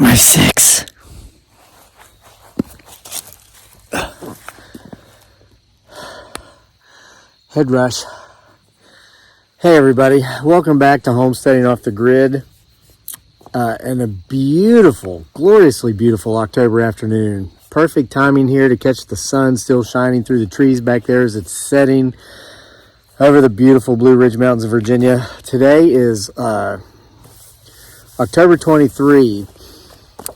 my 6. Head rush. Hey everybody, welcome back to Homesteading Off the Grid. And a beautiful, gloriously beautiful October afternoon. Perfect timing here to catch the sun still shining through the trees back there as it's setting over the beautiful Blue Ridge Mountains of Virginia. Today is October 23.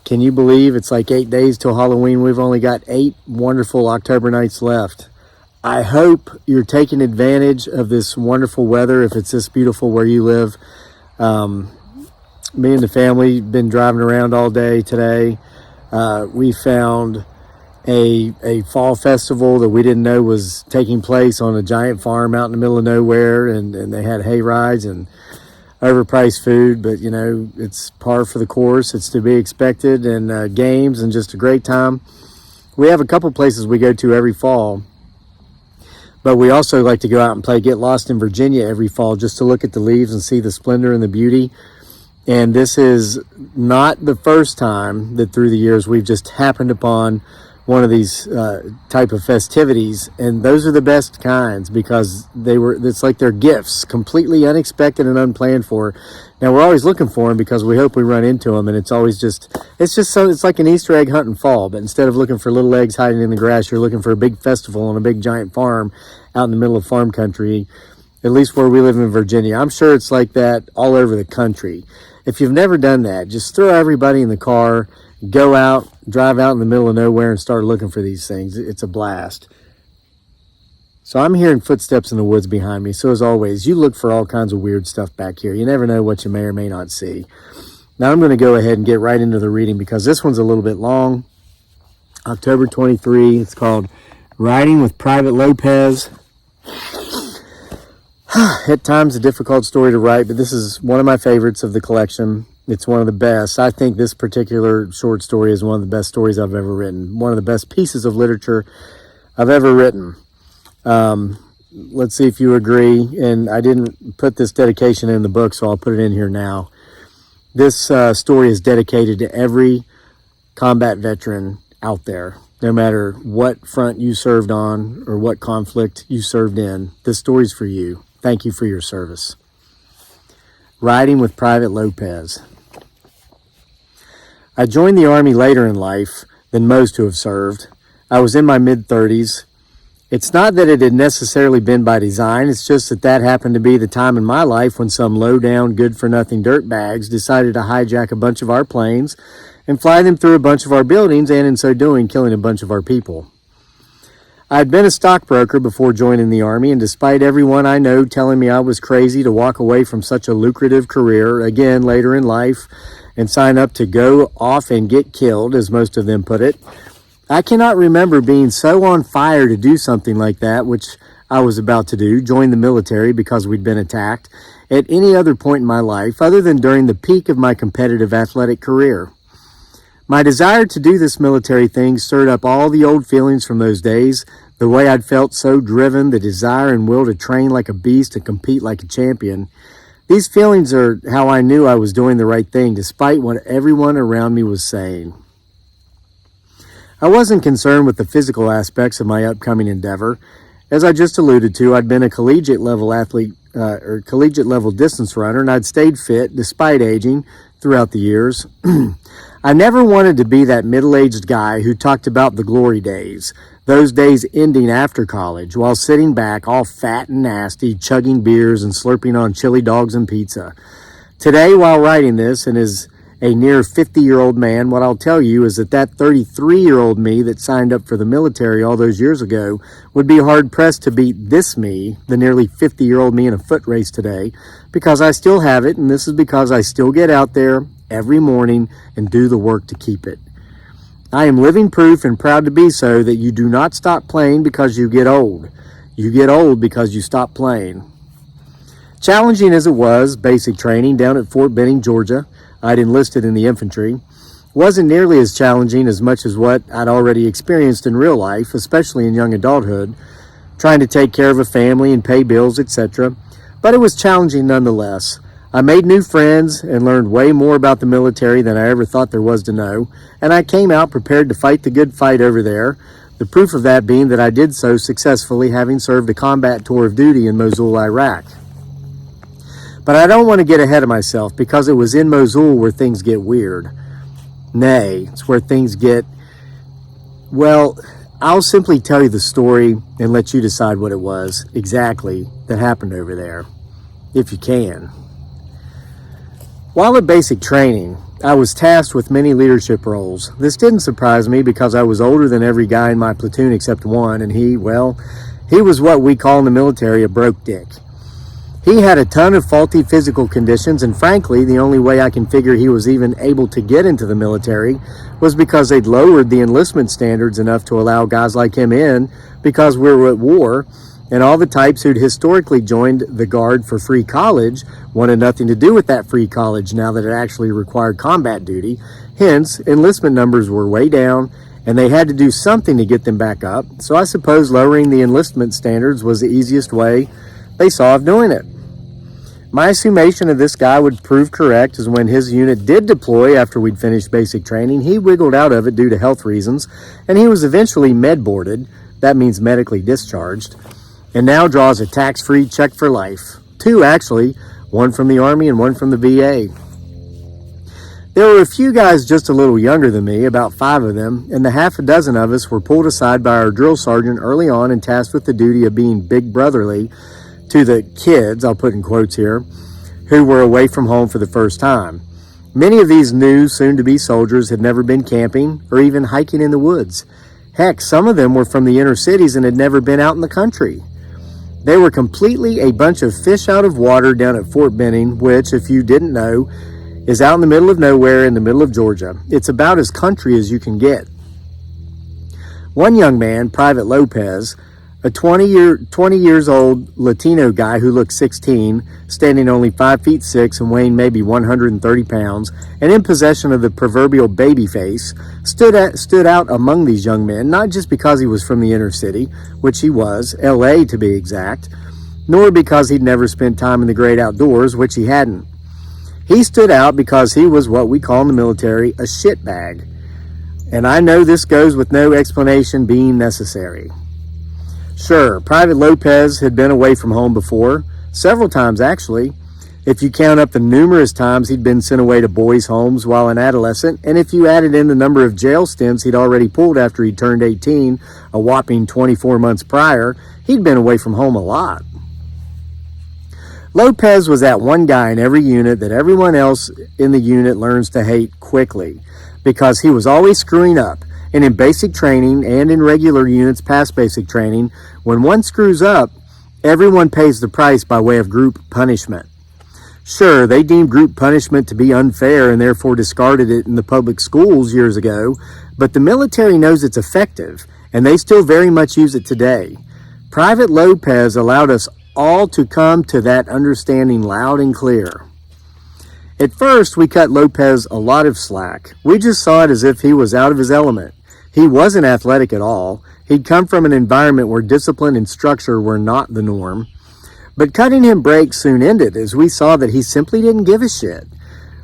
Can you believe it's like 8 days till Halloween? We've only got 8 wonderful October nights left. I hope you're taking advantage of this wonderful weather if it's this beautiful where you live. Me and the family been driving around all day today. We found a fall festival that we didn't know was taking place on a giant farm out in the middle of nowhere, and they had hay rides and overpriced food, but you know, it's par for the course. It's to be expected, and games and just a great time. We have a couple places we go to every fall, but we also like to go out and play Get Lost in Virginia every fall just to look at the leaves and see the splendor and the beauty. And this is not the first time that through the years we've just happened upon one of these type of festivities, and those are the best kinds because it's like they're gifts, completely unexpected and unplanned for. Now we're always looking for them because we hope we run into them, and it's like an Easter egg hunt in fall, but instead of looking for little eggs hiding in the grass, you're looking for a big festival on a big giant farm out in the middle of farm country, at least where we live in Virginia. I'm sure it's like that all over the country. If you've never done that, just throw everybody in the car, go out, drive out in the middle of nowhere and start looking for these things. It's a blast. So I'm hearing footsteps in the woods behind me. So as always, you look for all kinds of weird stuff back here. You never know what you may or may not see. Now I'm going to go ahead and get right into the reading because this one's a little bit long. October 23. It's called Riding with Private Lopez. At times a difficult story to write, but this is one of my favorites of the collection. It's one of the best. I think this particular short story is one of the best stories I've ever written. One of the best pieces of literature I've ever written. Let's see if you agree. And I didn't put this dedication in the book, so I'll put it in here now. This story is dedicated to every combat veteran out there. No matter what front you served on or what conflict you served in, this story's for you. Thank you for your service. Riding with Private Lopez. I joined the Army later in life than most who have served. I was in my mid-30s. It's not that it had necessarily been by design. It's just that happened to be the time in my life when some low-down, good-for-nothing dirtbags decided to hijack a bunch of our planes and fly them through a bunch of our buildings, and in so doing, killing a bunch of our people. I'd been a stockbroker before joining the Army, and despite everyone I know telling me I was crazy to walk away from such a lucrative career, again, later in life, and sign up to go off and get killed, as most of them put it, I cannot remember being so on fire to do something like that, which I was about to do, join the military because we'd been attacked, at any other point in my life other than during the peak of my competitive athletic career. My desire to do this military thing stirred up all the old feelings from those days, the way I'd felt so driven, the desire and will to train like a beast and compete like a champion. These feelings are how I knew I was doing the right thing, despite what everyone around me was saying. I wasn't concerned with the physical aspects of my upcoming endeavor. As I just alluded to, I'd been a collegiate level athlete, or collegiate level distance runner, and I'd stayed fit despite aging throughout the years. I never wanted to be that middle-aged guy who talked about the glory days, those days ending after college, while sitting back all fat and nasty, chugging beers and slurping on chili dogs and pizza. Today, while writing this, and as a near 50-year-old man, what I'll tell you is that 33-year-old me that signed up for the military all those years ago would be hard-pressed to beat this me, the nearly 50-year-old me in a foot race today, because I still have it, and this is because I still get out there every morning and do the work to keep it. I am living proof and proud to be so that you do not stop playing because you get old. You get old because you stop playing. Challenging as it was, basic training down at Fort Benning, Georgia, I'd enlisted in the infantry, wasn't nearly as challenging as much as what I'd already experienced in real life, especially in young adulthood, trying to take care of a family and pay bills, etc. But it was challenging nonetheless. I made new friends and learned way more about the military than I ever thought there was to know, and I came out prepared to fight the good fight over there, the proof of that being that I did so successfully, having served a combat tour of duty in Mosul, Iraq. But I don't want to get ahead of myself, because it was in Mosul where things get weird. Nay, it's where things get, well, I'll simply tell you the story and let you decide what it was exactly that happened over there, if you can. While at basic training, I was tasked with many leadership roles. This didn't surprise me because I was older than every guy in my platoon except one, and he was what we call in the military a broke dick. He had a ton of faulty physical conditions, and frankly, the only way I can figure he was even able to get into the military was because they'd lowered the enlistment standards enough to allow guys like him in because we were at war, and all the types who'd historically joined the Guard for free college wanted nothing to do with that free college now that it actually required combat duty. Hence, enlistment numbers were way down, and they had to do something to get them back up, so I suppose lowering the enlistment standards was the easiest way they saw of doing it. My summation of this guy would prove correct, as when his unit did deploy after we'd finished basic training, he wiggled out of it due to health reasons, and he was eventually med-boarded, that means medically discharged, and now draws a tax-free check for life. 2 actually, one from the Army and one from the VA. There were a few guys just a little younger than me, about 5 of them, and the half a dozen of us were pulled aside by our drill sergeant early on and tasked with the duty of being big brotherly to the kids, I'll put in quotes here, who were away from home for the first time. Many of these new, soon-to-be soldiers had never been camping or even hiking in the woods. Heck, some of them were from the inner cities and had never been out in the country. They were completely a bunch of fish out of water down at Fort Benning, which, if you didn't know, is out in the middle of nowhere in the middle of Georgia. It's about as country as you can get. One young man, Private Lopez, a 20 years old Latino guy who looked 16, standing only 5 feet 6 and weighing maybe 130 pounds, and in possession of the proverbial baby face, stood out among these young men, not just because he was from the inner city, which he was, LA to be exact, nor because he'd never spent time in the great outdoors, which he hadn't. He stood out because he was what we call in the military a shitbag. And I know this goes with no explanation being necessary. Sure, Private Lopez had been away from home before, several times actually, if you count up the numerous times he'd been sent away to boys' homes while an adolescent, and if you added in the number of jail stints he'd already pulled after he turned 18, a whopping 24 months prior, he'd been away from home a lot. Lopez was that one guy in every unit that everyone else in the unit learns to hate quickly, because he was always screwing up. And in basic training and in regular units past basic training, when one screws up, everyone pays the price by way of group punishment. Sure, they deemed group punishment to be unfair and therefore discarded it in the public schools years ago, but the military knows it's effective, and they still very much use it today. Private Lopez allowed us all to come to that understanding loud and clear. At first, we cut Lopez a lot of slack. We just saw it as if he was out of his element. He wasn't athletic at all. He'd come from an environment where discipline and structure were not the norm. But cutting him breaks soon ended, as we saw that he simply didn't give a shit.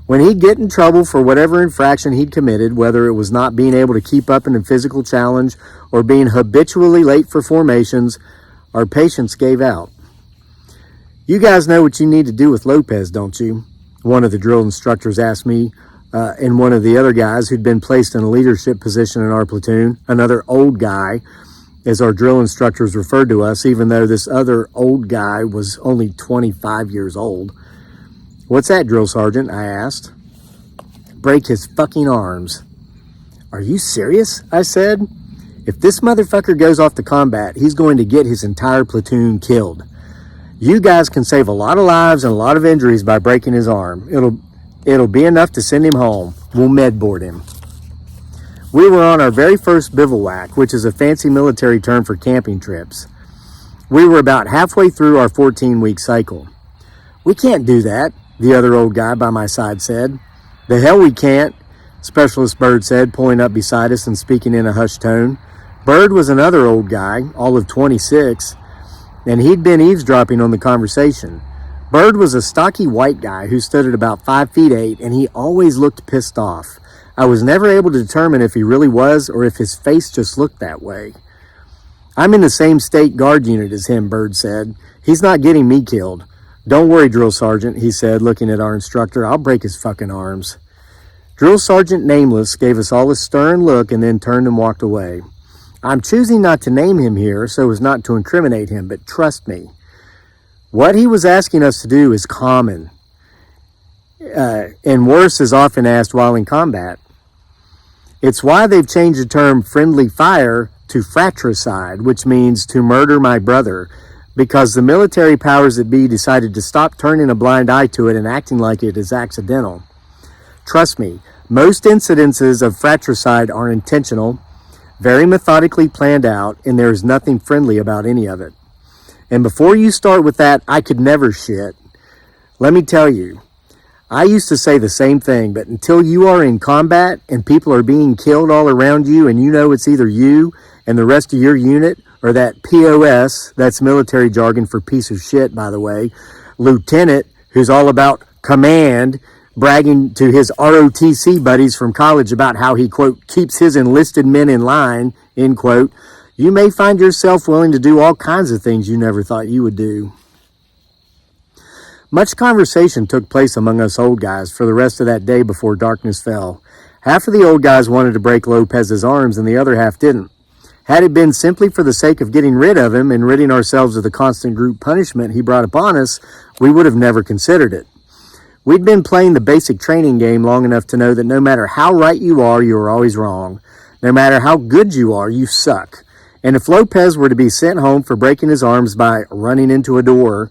When he'd get in trouble for whatever infraction he'd committed, whether it was not being able to keep up in a physical challenge or being habitually late for formations, our patience gave out. You guys know what you need to do with Lopez, don't you? One of the drill instructors asked me, and one of the other guys who'd been placed in a leadership position in our platoon, another old guy, as our drill instructors referred to us, even though this other old guy was only 25 years old. What's that, drill sergeant? I asked. Break his fucking arms. Are you serious? I said. If this motherfucker goes off to combat, he's going to get his entire platoon killed. You guys can save a lot of lives and a lot of injuries by breaking his arm. It'll be enough to send him home. We'll med board him. We were on our very first bivouac, which is a fancy military term for camping trips. We were about halfway through our 14-week cycle. We can't do that, the other old guy by my side said. The hell we can't, Specialist Bird said, pulling up beside us and speaking in a hushed tone. Bird was another old guy, all of 26, and he'd been eavesdropping on the conversation. Bird was a stocky white guy who stood at about 5'8", and he always looked pissed off. I was never able to determine if he really was or if his face just looked that way. I'm in the same state guard unit as him, Bird said. He's not getting me killed. Don't worry, Drill Sergeant, he said, looking at our instructor. I'll break his fucking arms. Drill Sergeant Nameless gave us all a stern look and then turned and walked away. I'm choosing not to name him here so as not to incriminate him, but trust me, what he was asking us to do is common, and worse is often asked while in combat. It's why they've changed the term friendly fire to fratricide, which means to murder my brother, because the military powers that be decided to stop turning a blind eye to it and acting like it is accidental. Trust me, most incidences of fratricide are intentional, very methodically planned out, and there is nothing friendly about any of it. And before you start with that, I could never shit, let me tell you, I used to say the same thing, but until you are in combat and people are being killed all around you and you know it's either you and the rest of your unit or that POS, that's military jargon for piece of shit, by the way, lieutenant, who's all about command, bragging to his ROTC buddies from college about how he, quote, keeps his enlisted men in line, end quote, you may find yourself willing to do all kinds of things you never thought you would do. Much conversation took place among us old guys for the rest of that day before darkness fell. Half of the old guys wanted to break Lopez's arms and the other half didn't. Had it been simply for the sake of getting rid of him and ridding ourselves of the constant group punishment he brought upon us, we would have never considered it. We'd been playing the basic training game long enough to know that no matter how right you are always wrong. No matter how good you are, you suck. And if Lopez were to be sent home for breaking his arms by running into a door,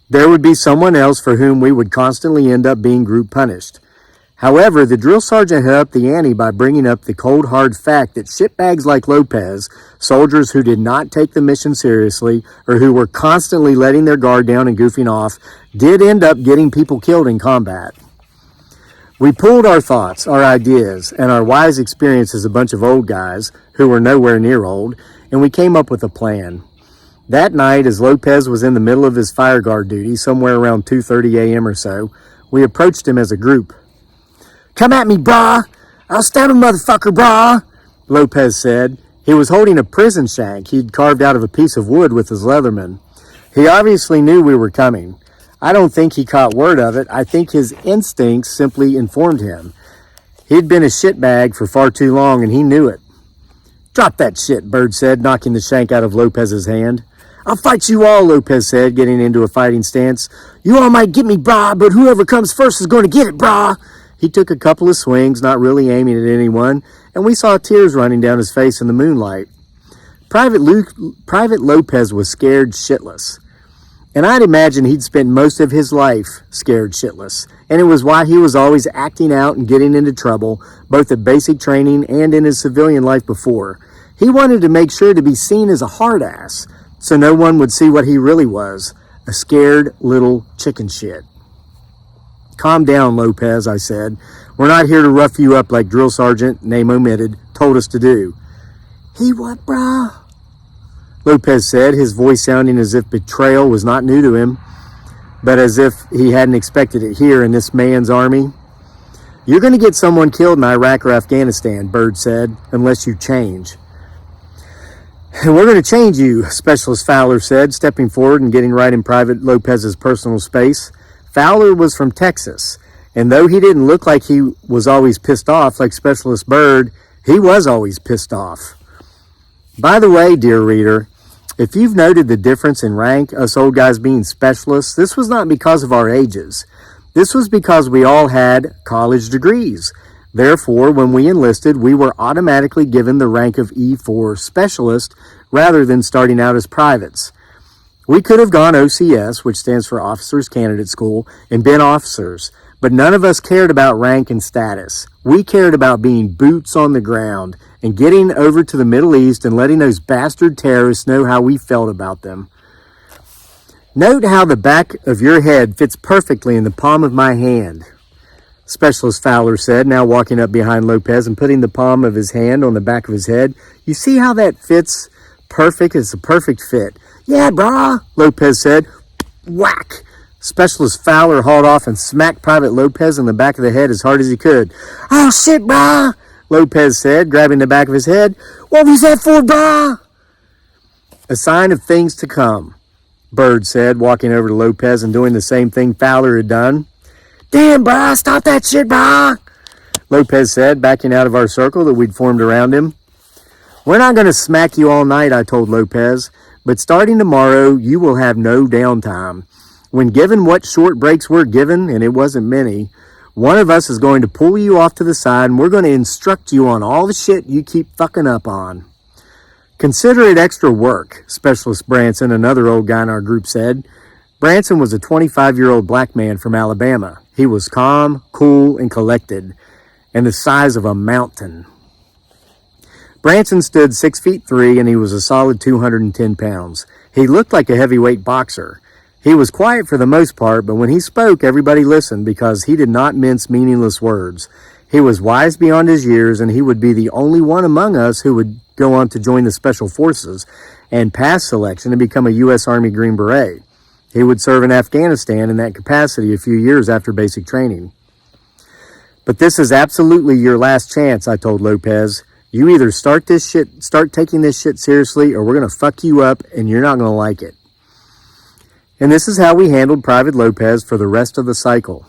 there would be someone else for whom we would constantly end up being group punished. However, the drill sergeant had upped the ante by bringing up the cold hard fact that shitbags like Lopez, soldiers who did not take the mission seriously or who were constantly letting their guard down and goofing off, did end up getting people killed in combat. We pooled our thoughts, our ideas, and our wise experience as a bunch of old guys who were nowhere near old, and we came up with a plan. That night, as Lopez was in the middle of his fire guard duty, somewhere around 2:30 a.m. or so, we approached him as a group. "Come at me, brah! I'll stab a motherfucker, brah!" Lopez said. He was holding a prison shank he'd carved out of a piece of wood with his Leatherman. He obviously knew we were coming. I don't think he caught word of it. I think his instincts simply informed him. He'd been a shitbag for far too long, and he knew it. "Drop that shit," Bird said, knocking the shank out of Lopez's hand. "I'll fight you all," Lopez said, getting into a fighting stance. "You all might get me, brah, but whoever comes first is going to get it, brah." He took a couple of swings, not really aiming at anyone, and we saw tears running down his face in the moonlight. Private Lopez was scared shitless. And I'd imagine he'd spent most of his life scared shitless. And it was why he was always acting out and getting into trouble, both at basic training and in his civilian life before. He wanted to make sure to be seen as a hard ass, so no one would see what he really was, a scared little chicken shit. "Calm down, Lopez," I said. "We're not here to rough you up like Drill Sergeant, name omitted, told us to do." "He what, brah?" Lopez said, his voice sounding as if betrayal was not new to him, but as if he hadn't expected it here in this man's army. "You're going to get someone killed in Iraq or Afghanistan," Bird said, "unless you change." "And we're going to change you," Specialist Fowler said, stepping forward and getting right in Private Lopez's personal space. Fowler was from Texas, and though he didn't look like he was always pissed off like Specialist Bird, he was always pissed off. By the way, dear reader, if you've noted the difference in rank, us old guys being specialists, this was not because of our ages. This was because we all had college degrees. Therefore, when we enlisted, we were automatically given the rank of E4 specialist rather than starting out as privates. We could have gone OCS, which stands for Officers Candidate School, and been officers, but none of us cared about rank and status. We cared about being boots on the ground and getting over to the Middle East and letting those bastard terrorists know how we felt about them. "Note how the back of your head fits perfectly in the palm of my hand," Specialist Fowler said, now walking up behind Lopez and putting the palm of his hand on the back of his head. "You see how that fits perfect? It's a perfect fit." "Yeah, brah," Lopez said. Whack! Specialist Fowler hauled off and smacked Private Lopez in the back of the head as hard as he could. "Oh, shit, brah," Lopez said, grabbing the back of his head. "What was that for, brah?" "A sign of things to come," Bird said, walking over to Lopez and doing the same thing Fowler had done. "Damn, brah, stop that shit, brah," Lopez said, backing out of our circle that we'd formed around him. "We're not going to smack you all night," I told Lopez, "but starting tomorrow, you will have no downtime. When given what short breaks we're given, and it wasn't many, one of us is going to pull you off to the side and we're going to instruct you on all the shit you keep fucking up on." "Consider it extra work," Specialist Branson, another old guy in our group, said. Branson was a 25-year-old black man from Alabama. He was calm, cool, and collected, and the size of a mountain. Branson stood 6'3" and he was a solid 210 pounds. He looked like a heavyweight boxer. He was quiet for the most part, but when he spoke, everybody listened because he did not mince meaningless words. He was wise beyond his years, and he would be the only one among us who would go on to join the Special Forces and pass selection and become a U.S. Army Green Beret. He would serve in Afghanistan in that capacity a few years after basic training. "But this is absolutely your last chance," I told Lopez. "You either start taking this shit seriously, or we're going to fuck you up and you're not going to like it." And this is how we handled Private Lopez for the rest of the cycle.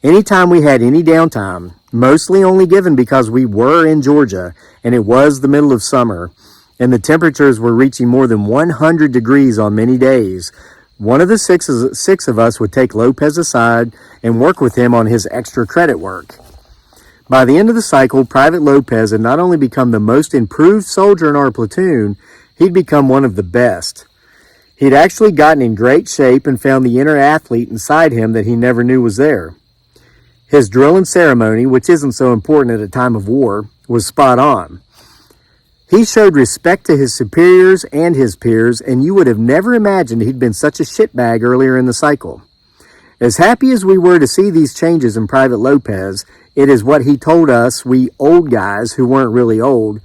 Anytime we had any downtime, mostly only given because we were in Georgia and it was the middle of summer and the temperatures were reaching more than 100 degrees on many days, one of the six of us would take Lopez aside and work with him on his extra credit work. By the end of the cycle, Private Lopez had not only become the most improved soldier in our platoon, he'd become one of the best. He'd actually gotten in great shape and found the inner athlete inside him that he never knew was there. His drill and ceremony, which isn't so important at a time of war, was spot on. He showed respect to his superiors and his peers, and you would have never imagined he'd been such a shitbag earlier in the cycle. As happy as we were to see these changes in Private Lopez, it is what he told us, we old guys who weren't really old,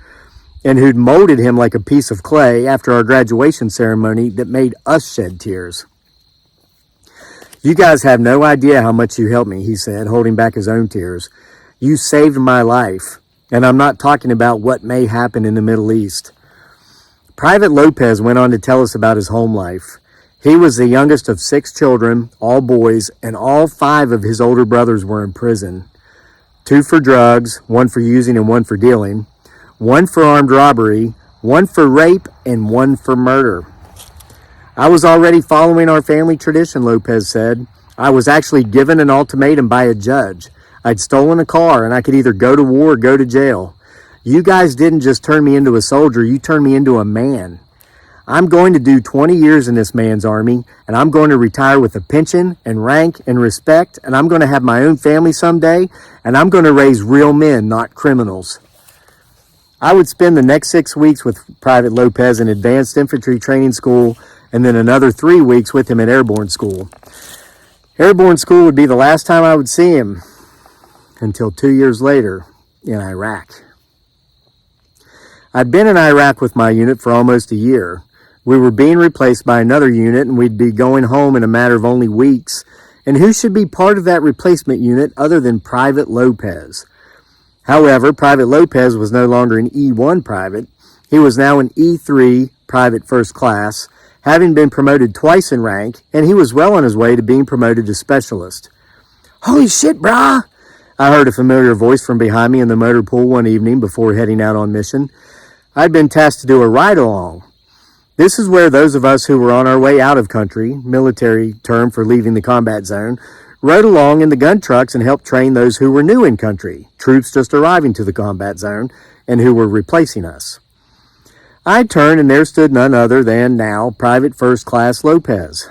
and who'd molded him like a piece of clay after our graduation ceremony, that made us shed tears. "You guys have no idea how much you helped me," he said, holding back his own tears. "You saved my life, and I'm not talking about what may happen in the Middle East." Private Lopez went on to tell us about his home life. He was the youngest of 6 children, all boys, and all 5 of his older brothers were in prison. 2 for drugs, 1 for using and 1 for dealing, 1 for armed robbery, 1 for rape, and 1 for murder. "I was already following our family tradition," Lopez said. "I was actually given an ultimatum by a judge. I'd stolen a car and I could either go to war or go to jail. You guys didn't just turn me into a soldier, you turned me into a man. I'm going to do 20 years in this man's army, and I'm going to retire with a pension and rank and respect, and I'm going to have my own family someday, and I'm going to raise real men, not criminals." I would spend the next 6 weeks with Private Lopez in advanced infantry training school, and then another 3 weeks with him at airborne school. Airborne school would be the last time I would see him, until 2 years later in Iraq. I'd been in Iraq with my unit for almost a year. We were being replaced by another unit, and we'd be going home in a matter of only weeks. And who should be part of that replacement unit other than Private Lopez? However, Private Lopez was no longer an E1 private. He was now an E3 private first class, having been promoted twice in rank, and he was well on his way to being promoted to specialist. "Holy shit, brah!" I heard a familiar voice from behind me in the motor pool one evening before heading out on mission. I'd been tasked to do a ride-along. This is where those of us who were on our way out of country, military term for leaving the combat zone, rode along in the gun trucks and helped train those who were new in country, troops just arriving to the combat zone, and who were replacing us. I turned, and there stood none other than, now, Private First Class Lopez.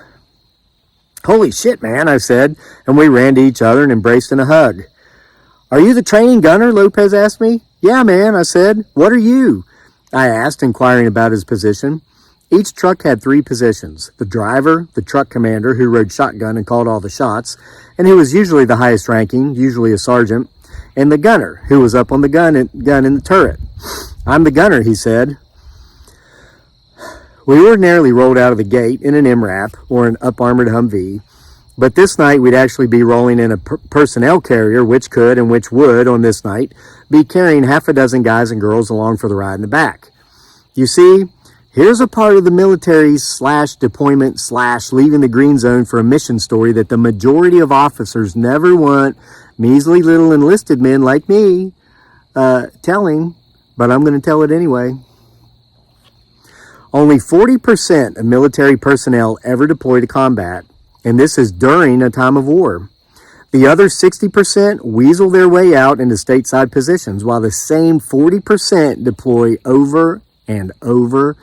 "Holy shit, man," I said, and we ran to each other and embraced in a hug. "Are you the training gunner?" Lopez asked me. "Yeah, man," I said. "What are you?" I asked, inquiring about his position. Each truck had 3 positions: the driver, the truck commander, who rode shotgun and called all the shots, and who was usually the highest ranking, usually a sergeant, and the gunner, who was up on the gun in the turret. "I'm the gunner," he said. We ordinarily rolled out of the gate in an MRAP or an up-armored Humvee, but this night we'd actually be rolling in a personnel carrier, which could and which would, on this night, be carrying half a dozen guys and girls along for the ride in the back. You see, here's a part of the military / deployment / leaving the green zone for a mission story that the majority of officers never want measly little enlisted men like me telling, but I'm going to tell it anyway. Only 40% of military personnel ever deploy to combat, and this is during a time of war. The other 60% weasel their way out into stateside positions, while the same 40% deploy over and over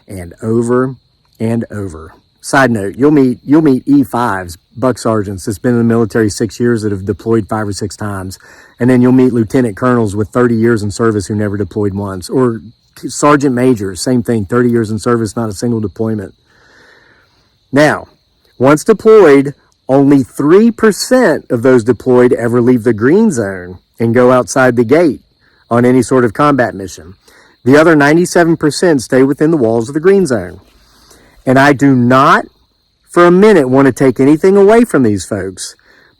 and over and over. Side note, you'll meet E5s, buck sergeants that's been in the military 6 years that have deployed 5 or 6 times. And then you'll meet lieutenant colonels with 30 years in service who never deployed once. Or sergeant majors, same thing, 30 years in service, not a single deployment. Now, once deployed, only 3% of those deployed ever leave the green zone and go outside the gate on any sort of combat mission. The other 97% stay within the walls of the green zone. And I do not for a minute want to take anything away from these folks.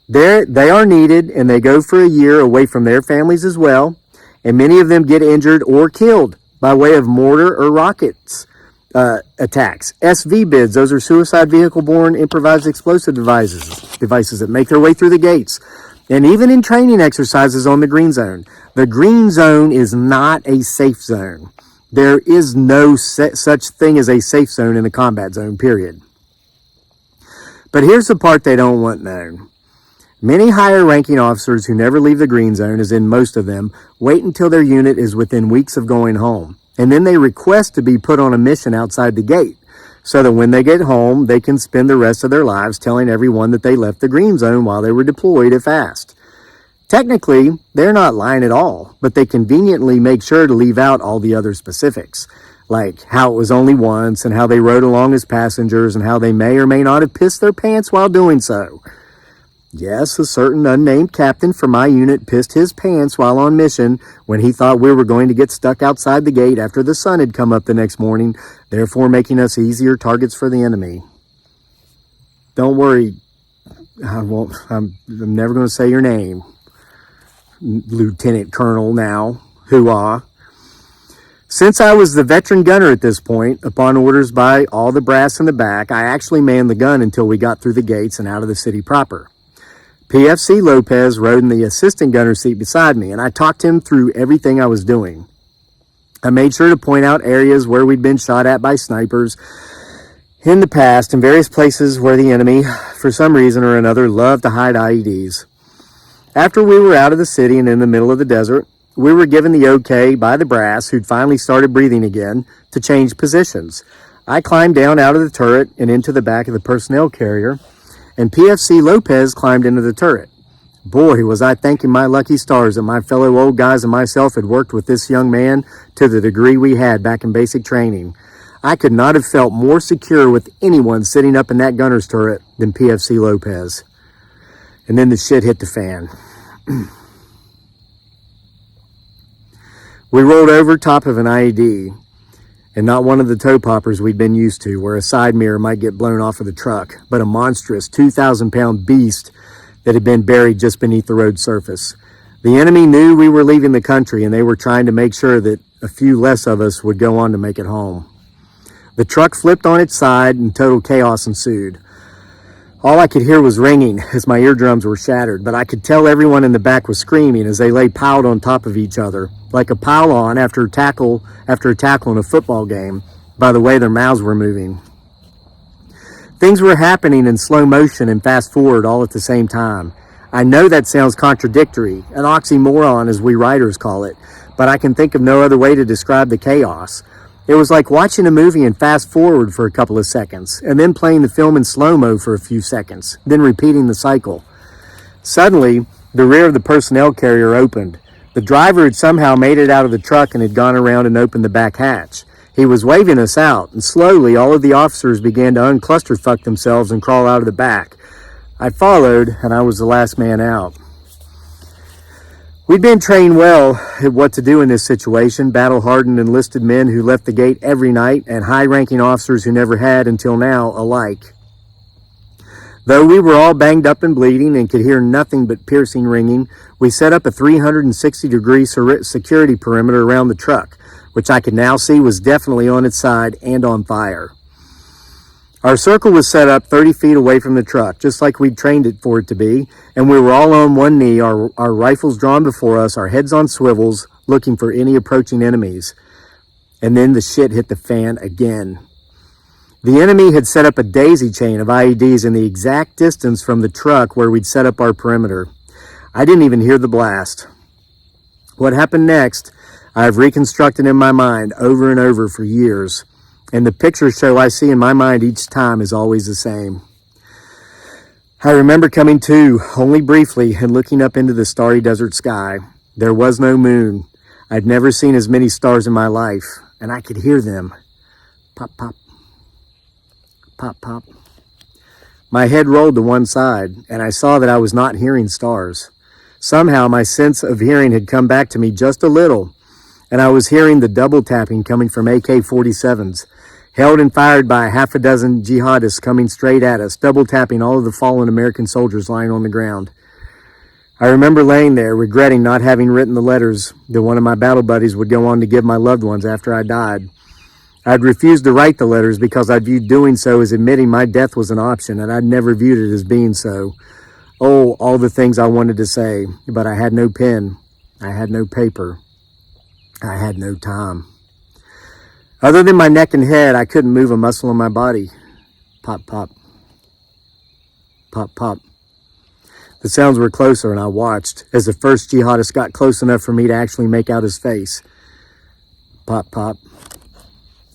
They are needed, and they go for a year away from their families as well. And many of them get injured or killed by way of mortar or rockets attacks. SV bids, those are suicide vehicle-borne improvised explosive devices that make their way through the gates. And even in training exercises on the green zone. The green zone is not a safe zone. There is no such thing as a safe zone in a combat zone, period. But here's the part they don't want known. Many higher-ranking officers who never leave the green zone, as in most of them, wait until their unit is within weeks of going home. And then they request to be put on a mission outside the gate, so that when they get home, they can spend the rest of their lives telling everyone that they left the green zone while they were deployed at fast. Technically, they're not lying at all, but they conveniently make sure to leave out all the other specifics, like how it was only once and how they rode along as passengers and how they may or may not have pissed their pants while doing so. Yes, a certain unnamed captain from my unit pissed his pants while on mission when he thought we were going to get stuck outside the gate after the sun had come up the next morning, therefore making us easier targets for the enemy. Don't worry, I'm never going to say your name. Lieutenant Colonel now, hoo-ah. Since I was the veteran gunner at this point, upon orders by all the brass in the back, I actually manned the gun until we got through the gates and out of the city proper. PFC Lopez rode in the assistant gunner seat beside me, and I talked him through everything I was doing. I made sure to point out areas where we'd been shot at by snipers in the past and various places where the enemy, for some reason or another, loved to hide IEDs. After we were out of the city and in the middle of the desert, we were given the okay by the brass, who'd finally started breathing again, to change positions. I climbed down out of the turret and into the back of the personnel carrier, and PFC Lopez climbed into the turret. Boy, was I thanking my lucky stars that my fellow old guys and myself had worked with this young man to the degree we had back in basic training. I could not have felt more secure with anyone sitting up in that gunner's turret than PFC Lopez. And then the shit hit the fan. We rolled over top of an IED, and not one of the toe poppers we'd been used to, where a side mirror might get blown off of the truck, but a monstrous 2,000-pound beast that had been buried just beneath the road surface. The enemy knew we were leaving the country, and they were trying to make sure that a few less of us would go on to make it home. The truck flipped on its side, and total chaos ensued. All I could hear was ringing as my eardrums were shattered, but I could tell everyone in the back was screaming as they lay piled on top of each other, like a pile-on after a tackle in a football game, by the way their mouths were moving. Things were happening in slow motion and fast forward all at the same time. I know that sounds contradictory, an oxymoron as we writers call it, but I can think of no other way to describe the chaos. It was like watching a movie and fast forward for a couple of seconds, and then playing the film in slow-mo for a few seconds, then repeating the cycle. Suddenly, the rear of the personnel carrier opened. The driver had somehow made it out of the truck and had gone around and opened the back hatch. He was waving us out, and slowly all of the officers began to unclusterfuck themselves and crawl out of the back. I followed, and I was the last man out. We'd been trained well at what to do in this situation, battle-hardened enlisted men who left the gate every night and high-ranking officers who never had until now alike. Though we were all banged up and bleeding and could hear nothing but piercing ringing, we set up a 360-degree security perimeter around the truck, which I could now see was definitely on its side and on fire. Our circle was set up 30 feet away from the truck, just like we'd trained it for it to be, and we were all on one knee, our rifles drawn before us, our heads on swivels, looking for any approaching enemies. And then the shit hit the fan again. The enemy had set up a daisy chain of IEDs in the exact distance from the truck where we'd set up our perimeter. I didn't even hear the blast. What happened next, I've reconstructed in my mind over and over for years. And the picture show I see in my mind each time is always the same. I remember coming to, only briefly, and looking up into the starry desert sky. There was no moon. I'd never seen as many stars in my life, and I could hear them. Pop, pop. Pop, pop. My head rolled to one side, and I saw that I was not hearing stars. Somehow my sense of hearing had come back to me just a little, and I was hearing the double tapping coming from AK-47s. Held and fired by a half a dozen jihadists coming straight at us, double tapping all of the fallen American soldiers lying on the ground. I remember laying there, regretting not having written the letters that one of my battle buddies would go on to give my loved ones after I died. I'd refused to write the letters because I viewed doing so as admitting my death was an option, and I'd never viewed it as being so. Oh, all the things I wanted to say, but I had no pen. I had no paper. I had no time. Other than my neck and head, I couldn't move a muscle in my body. Pop, pop. Pop, pop. The sounds were closer, and I watched as the first jihadist got close enough for me to actually make out his face. Pop, pop.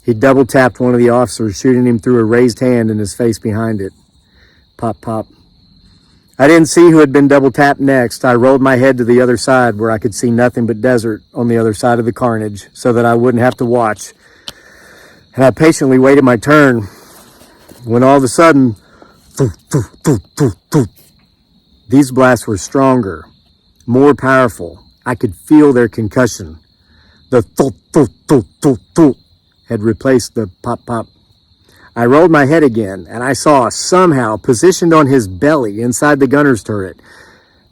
He double-tapped one of the officers, shooting him through a raised hand and his face behind it. Pop, pop. I didn't see who had been double-tapped next. I rolled my head to the other side where I could see nothing but desert on the other side of the carnage so that I wouldn't have to watch. And I patiently waited my turn when all of a sudden, these blasts were stronger, more powerful. I could feel their concussion. The had replaced the pop pop. I rolled my head again, and I saw somehow positioned on his belly inside the gunner's turret,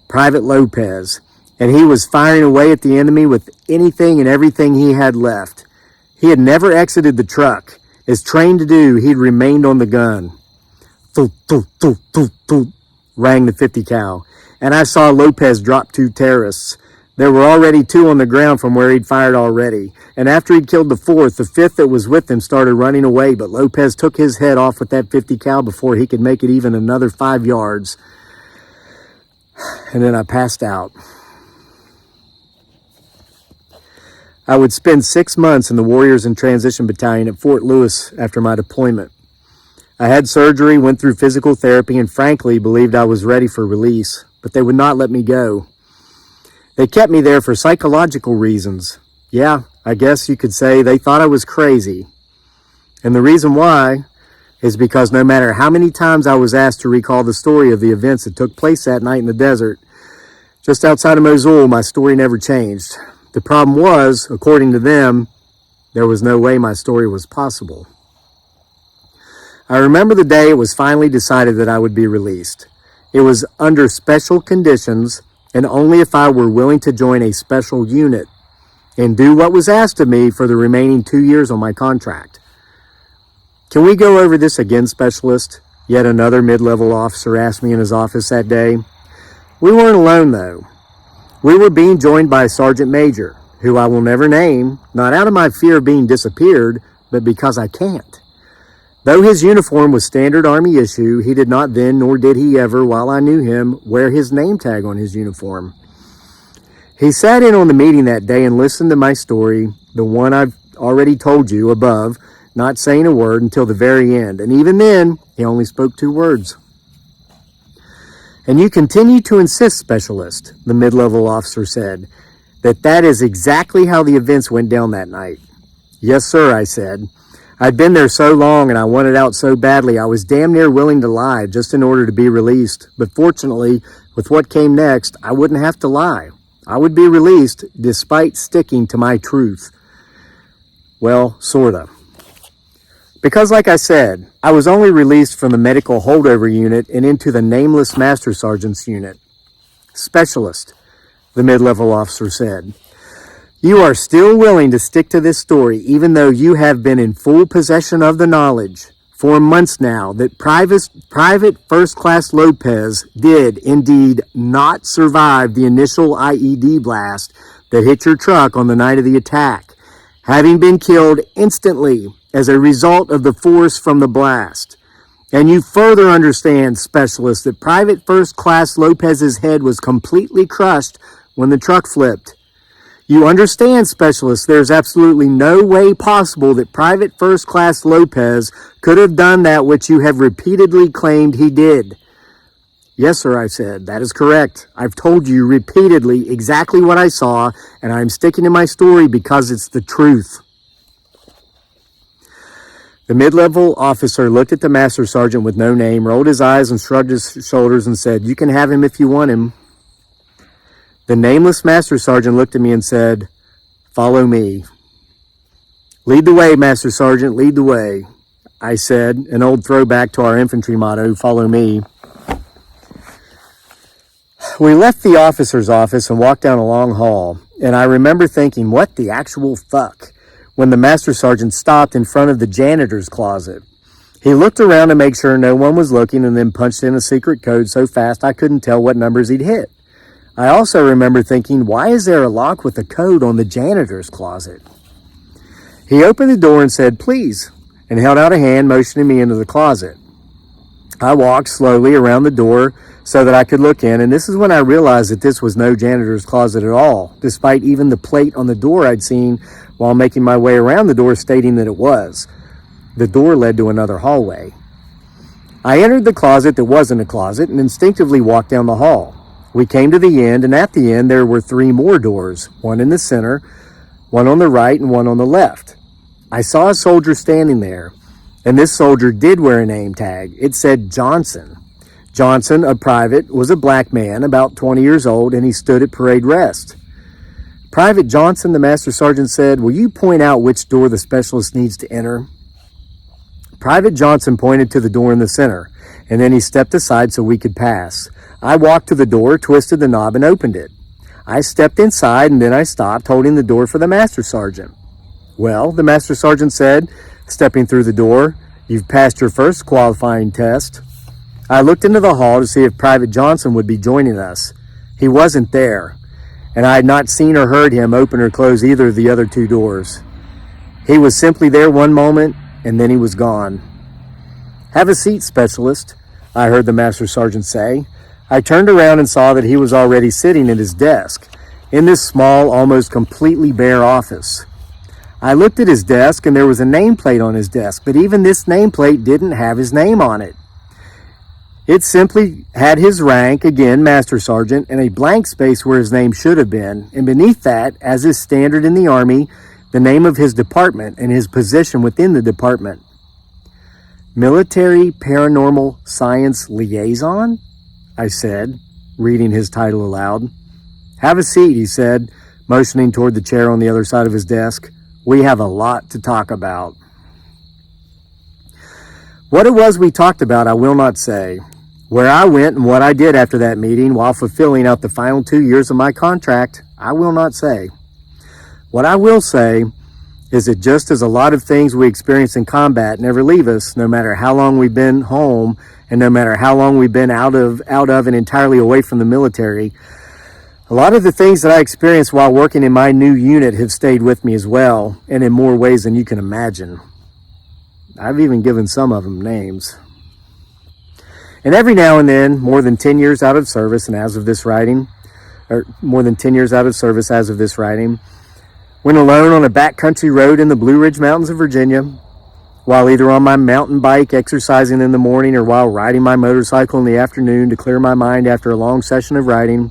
Private Lopez, and he was firing away at the enemy with anything and everything he had left. He had never exited the truck. As trained to do, he'd remained on the gun. Rang the 50 cal, and I saw Lopez drop 2 terrorists. There were already 2 on the ground from where he'd fired already, and after he'd killed the 4th, the 5th that was with him started running away, but Lopez took his head off with that 50 cal before he could make it even another 5 yards. And then I passed out. I would spend 6 months in the Warriors in Transition Battalion at Fort Lewis after my deployment. I had surgery, went through physical therapy, and frankly believed I was ready for release, but they would not let me go. They kept me there for psychological reasons. Yeah, I guess you could say they thought I was crazy. And the reason why is because no matter how many times I was asked to recall the story of the events that took place that night in the desert, just outside of Mosul, my story never changed. The problem was, according to them, there was no way my story was possible. I remember the day it was finally decided that I would be released. It was under special conditions and only if I were willing to join a special unit and do what was asked of me for the remaining 2 years on my contract. Can we go over this again, Specialist? Yet another mid-level officer asked me in his office that day. We weren't alone, though. We were being joined by a sergeant major, who I will never name, not out of my fear of being disappeared, but because I can't. Though his uniform was standard Army issue, he did not then, nor did he ever, while I knew him, wear his name tag on his uniform. He sat in on the meeting that day and listened to my story, the one I've already told you above, not saying a word until the very end. And even then, he only spoke 2 words. And you continue to insist, Specialist, the mid-level officer said, that is exactly how the events went down that night. Yes, sir, I said. I'd been there so long and I wanted out so badly, I was damn near willing to lie just in order to be released. But fortunately, with what came next, I wouldn't have to lie. I would be released despite sticking to my truth. Well, sorta. Because like I said, I was only released from the medical holdover unit and into the nameless Master Sergeant's unit. Specialist, the mid-level officer said. You are still willing to stick to this story even though you have been in full possession of the knowledge for months now that Private First Class Lopez did indeed not survive the initial IED blast that hit your truck on the night of the attack, having been killed instantly as a result of the force from the blast. And you further understand, Specialist, that Private First Class Lopez's head was completely crushed when the truck flipped. You understand, Specialist, there's absolutely no way possible that Private First Class Lopez could have done that which you have repeatedly claimed he did. Yes, sir, I said. That is correct. I've told you repeatedly exactly what I saw, and I'm sticking to my story because it's the truth. The mid-level officer looked at the Master Sergeant with no name, rolled his eyes and shrugged his shoulders and said, You can have him if you want him. The nameless Master Sergeant looked at me and said, Follow me. Lead the way, Master Sergeant, lead the way. I said, an old throwback to our infantry motto, Follow me. We left the officer's office and walked down a long hall, and I remember thinking, what the actual fuck, when the Master Sergeant stopped in front of the janitor's closet. He looked around to make sure no one was looking and then punched in a secret code so fast I couldn't tell what numbers he'd hit. I also remember thinking, why is there a lock with a code on the janitor's closet? He opened the door and said, Please, and held out a hand, motioning me into the closet. I walked slowly around the door so that I could look in, and this is when I realized that this was no janitor's closet at all, despite even the plate on the door I'd seen while making my way around the door stating that it was. The door led to another hallway. I entered the closet that wasn't a closet and instinctively walked down the hall. We came to the end, and at the end there were 3 more doors, one in the center, one on the right, and one on the left. I saw a soldier standing there, and this soldier did wear a name tag. It said Johnson. Johnson, a private, was a black man, about 20 years old, and he stood at parade rest. Private Johnson, the Master Sergeant said, Will you point out which door the Specialist needs to enter? Private Johnson pointed to the door in the center, and then he stepped aside so we could pass. I walked to the door, twisted the knob, and opened it. I stepped inside, and then I stopped, holding the door for the Master Sergeant. Well, the Master Sergeant said, stepping through the door, You've passed your first qualifying test. I looked into the hall to see if Private Johnson would be joining us. He wasn't there, and I had not seen or heard him open or close either of the other 2 doors. He was simply there one moment, and then he was gone. Have a seat, Specialist, I heard the Master Sergeant say. I turned around and saw that he was already sitting at his desk, in this small, almost completely bare office. I looked at his desk, and there was a nameplate on his desk, but even this nameplate didn't have his name on it. It simply had his rank, again, Master Sergeant, and a blank space where his name should have been, and beneath that, as is standard in the Army, the name of his department and his position within the department. Military Paranormal Science Liaison? I said, reading his title aloud. Have a seat, he said, motioning toward the chair on the other side of his desk. We have a lot to talk about. What it was we talked about, I will not say. Where I went and what I did after that meeting while fulfilling out the final 2 years of my contract, I will not say. What I will say is that just as a lot of things we experience in combat never leave us, no matter how long we've been home and no matter how long we've been out of and entirely away from the military, a lot of the things that I experienced while working in my new unit have stayed with me as well, and in more ways than you can imagine. I've even given some of them names. And every now and then, more than 10 years out of service, and as of this writing, more than 10 years out of service as of this writing, when alone on a backcountry road in the Blue Ridge Mountains of Virginia, while either on my mountain bike exercising in the morning or while riding my motorcycle in the afternoon to clear my mind after a long session of writing,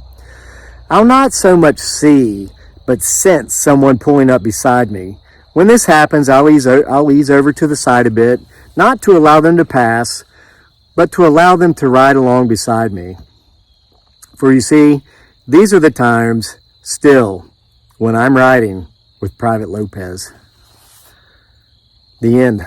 I'll not so much see, but sense someone pulling up beside me. When this happens, I'll ease over to the side a bit, not to allow them to pass, but to allow them to ride along beside me. For you see, these are the times still when I'm riding with Private Lopez. The end.